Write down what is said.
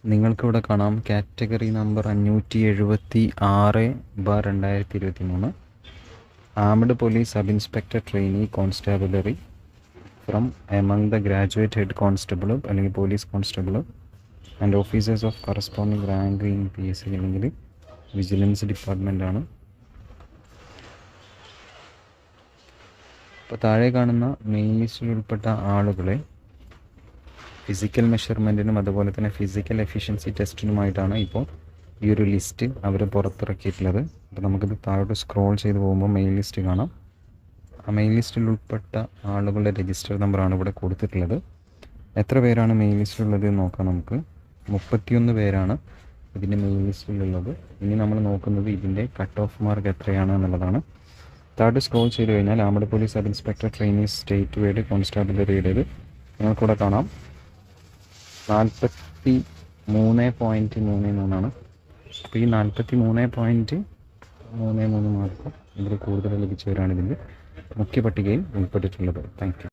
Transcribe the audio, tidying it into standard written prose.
നിങ്ങൾക്കിവിടെ കാണാം category number 576/2023 armed police sub inspector trainee constabulary from among the graduate head constable അല്ലെങ്കിൽ police constable and officers of corresponding rank in PSC അല്ലെങ്കിൽ vigilance ഡിപ്പാർട്ട്മെൻറ്റാണ്. ഇപ്പോൾ താഴെ കാണുന്ന മെയിൻ ലിസ്റ്റിൽ ഉൾപ്പെട്ട ആളുകളെ ഫിസിക്കൽ മെഷർമെൻറ്റിനും അതുപോലെ തന്നെ ഫിസിക്കൽ എഫിഷ്യൻസി ടെസ്റ്റിനുമായിട്ടാണ് ഇപ്പോൾ ഈ ഒരു ലിസ്റ്റ് അവർ പുറത്തിറക്കിയിട്ടുള്ളത്. അപ്പോൾ നമുക്കിത് താഴോട്ട് സ്ക്രോൾ ചെയ്ത് പോകുമ്പോൾ മെയിൻ ലിസ്റ്റ് കാണാം. ആ മെയിൻ ലിസ്റ്റിൽ ഉൾപ്പെട്ട ആളുകളുടെ രജിസ്റ്റർ നമ്പറാണ് ഇവിടെ കൊടുത്തിട്ടുള്ളത്. എത്ര പേരാണ് മെയിൻ ലിസ്റ്റിലുള്ളത് എന്ന് നോക്കാം. നമുക്ക് 31 പേരാണ് ഇതിൻ്റെ മെയിൻ ലിസ്റ്റിലുള്ളത്. ഇനി നമ്മൾ നോക്കുന്നത് ഇതിൻ്റെ കട്ട് ഓഫ് മാർക്ക് എത്രയാണ് എന്നുള്ളതാണ്. താഴോട്ട് സ്ക്രോൾ ചെയ്ത് കഴിഞ്ഞാൽ armed police sub inspector trainees state wide കോൺസ്റ്റാബുലറിയുടേത് നിങ്ങൾക്കിവിടെ കാണാം. 43.33 അപ്പോൾ ഈ 43.33 മാർക്ക് ഇതിൽ കൂടുതൽ ലഭിച്ചവരാണ് ഇതിൻ്റെ മുഖ്യ പട്ടികയിൽ ഉൾപ്പെട്ടിട്ടുള്ളത്. Thank you.